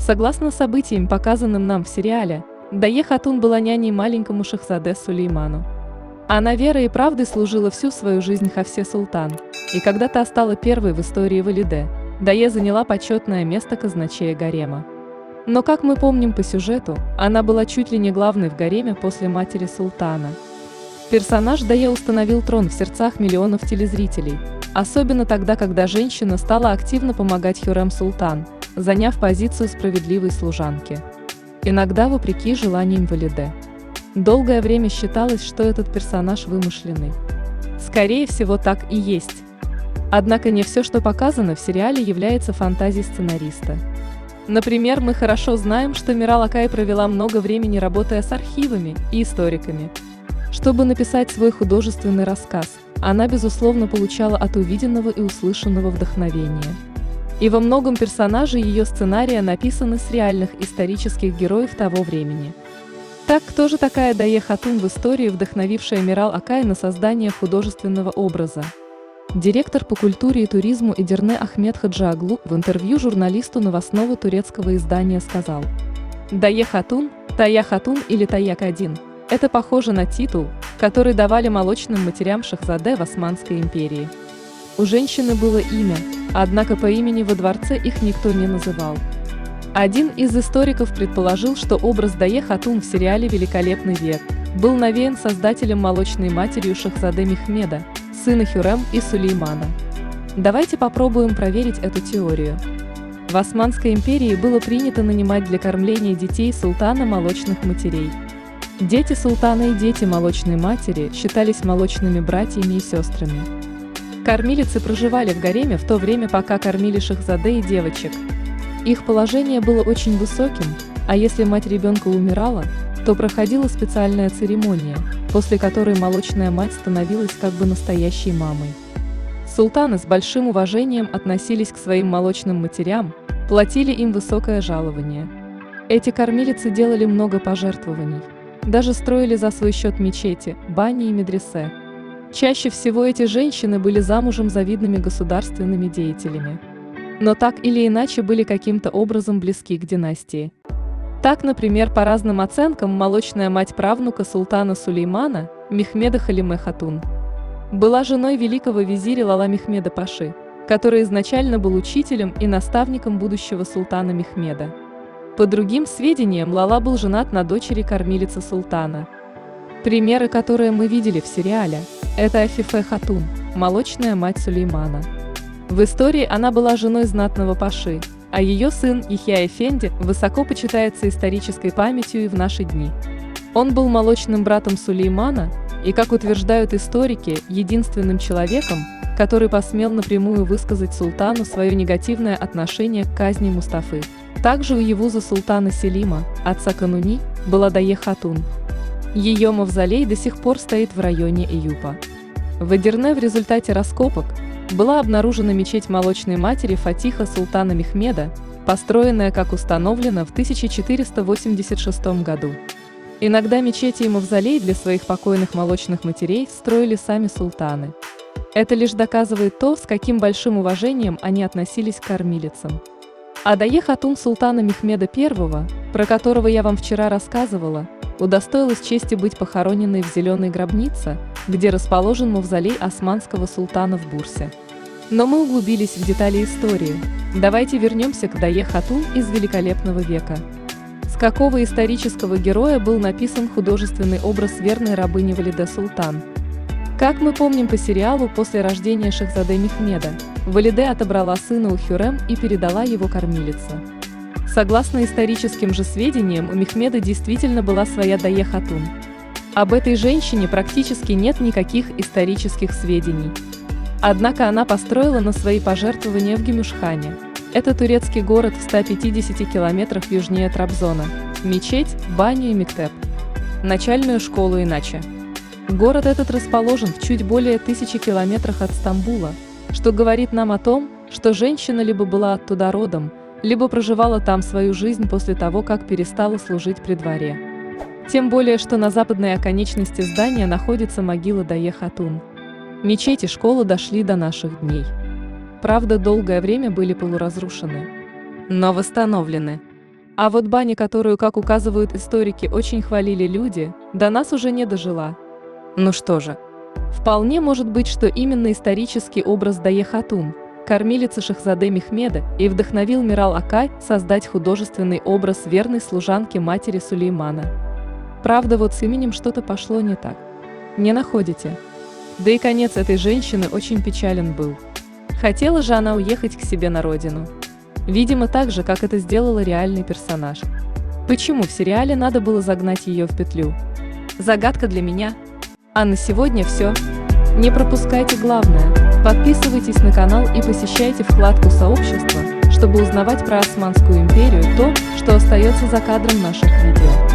Согласно событиям, показанным нам в сериале, Дайе Хатун была няней маленькому Шахзаде Сулейману. Она верой и правдой служила всю свою жизнь Хафсе Султан, и когда та стала первой в истории Валиде, Дайе заняла почетное место казначея гарема. Но, как мы помним по сюжету, она была чуть ли не главной в гареме после матери султана. Персонаж Дайе установил трон в сердцах миллионов телезрителей, особенно тогда, когда женщина стала активно помогать Хюррем Султан, заняв позицию справедливой служанки. Иногда вопреки желаниям Валиде. Долгое время считалось, что этот персонаж вымышленный. Скорее всего, так и есть. Однако не все, что показано в сериале, является фантазией сценариста. Например, мы хорошо знаем, что Мирал Акай провела много времени, работая с архивами и историками. Чтобы написать свой художественный рассказ, она, безусловно, получала от увиденного и услышанного вдохновение. И во многом персонажи ее сценария написаны с реальных исторических героев того времени. Так, кто же такая Дайе Хатун в истории, вдохновившая Мирал Акай на создание художественного образа? Директор по культуре и туризму Эдирне Ахмед Хаджиоглу в интервью журналисту новостного турецкого издания сказал: «Дайе Хатун, Тая Хатун или Таяк-1 – это похоже на титул, который давали молочным матерям Шахзаде в Османской империи. У женщины было имя, однако по имени во дворце их никто не называл». Один из историков предположил, что образ Дайе Хатун в сериале «Великолепный век» был навеян создателем молочной матерью Шахзаде Мехмеда, сына Хюррем и Сулеймана. Давайте попробуем проверить эту теорию. В Османской империи было принято нанимать для кормления детей султана молочных матерей. Дети султана и дети молочной матери считались молочными братьями и сестрами. Кормилицы проживали в гареме в то время, пока кормили Шахзаде и девочек. Их положение было очень высоким, а если мать ребенка умирала, то проходила специальная церемония, после которой молочная мать становилась как бы настоящей мамой. Султаны с большим уважением относились к своим молочным матерям, платили им высокое жалование. Эти кормилицы делали много пожертвований, даже строили за свой счет мечети, бани и медресе. Чаще всего эти женщины были замужем за видными государственными деятелями, но так или иначе были каким-то образом близки к династии. Так, например, по разным оценкам, молочная мать правнука султана Сулеймана, Мехмеда Халиме Хатун, была женой великого визиря Лала Мехмеда Паши, который изначально был учителем и наставником будущего султана Мехмеда. По другим сведениям, Лала был женат на дочери кормилицы султана. Примеры, которые мы видели в сериале, это Афифе Хатун, молочная мать Сулеймана. В истории она была женой знатного паши, а ее сын Ихья Эфенди высоко почитается исторической памятью и в наши дни. Он был молочным братом Сулеймана и, как утверждают историки, единственным человеком, который посмел напрямую высказать султану свое негативное отношение к казни Мустафы. Также у Евуза султана Селима, отца Кануни, была Дайе Хатун. Ее мавзолей до сих пор стоит в районе Эюпа. В Эдирне в результате раскопок была обнаружена мечеть молочной матери Фатиха султана Мехмеда, построенная, как установлено, в 1486 году. Иногда мечети и мавзолей для своих покойных молочных матерей строили сами султаны. Это лишь доказывает то, с каким большим уважением они относились к кормилицам. А Дайе Хатун султана Мехмеда I, про которого я вам вчера рассказывала, удостоилась чести быть похороненной в зеленой гробнице, где расположен мавзолей османского султана в Бурсе. Но мы углубились в детали истории. Давайте вернемся к Дайе Хатун из «Великолепного века». С какого исторического героя был написан художественный образ верной рабыни Валиде Султан? Как мы помним по сериалу, после рождения Шахзаде Мехмеда, Валиде отобрала сына у Хюррем и передала его кормилице. Согласно историческим же сведениям, у Мехмеда действительно была своя Дайе Хатун. Об этой женщине практически нет никаких исторических сведений. Однако она построила на свои пожертвования в Гюмюшхане. Это турецкий город в 150 километрах южнее Трабзона. Мечеть, баню и мектеп. Начальную школу иначе. Город этот расположен в чуть более 1000 километрах от Стамбула, что говорит нам о том, что женщина либо была оттуда родом, либо проживала там свою жизнь после того, как перестала служить при дворе. Тем более, что на западной оконечности здания находится могила Дайе Хатун. Мечеть и школа дошли до наших дней. Правда, долгое время были полуразрушены, но восстановлены. А вот баня, которую, как указывают историки, очень хвалили люди, до нас уже не дожила. Ну что же, вполне может быть, что именно исторический образ Дайе Хатун, кормилицы Шахзаде Мехмеда, и вдохновил Мирал Акай создать художественный образ верной служанки матери Сулеймана. Правда, вот с именем что-то пошло не так. Не находите? Да и конец этой женщины очень печален был. Хотела же она уехать к себе на родину. Видимо, так же, как это сделала реальный персонаж. Почему в сериале надо было загнать ее в петлю? Загадка для меня. А на сегодня все. Не пропускайте главное. Подписывайтесь на канал и посещайте вкладку «Сообщество», чтобы узнавать про Османскую империю то, что остается за кадром наших видео.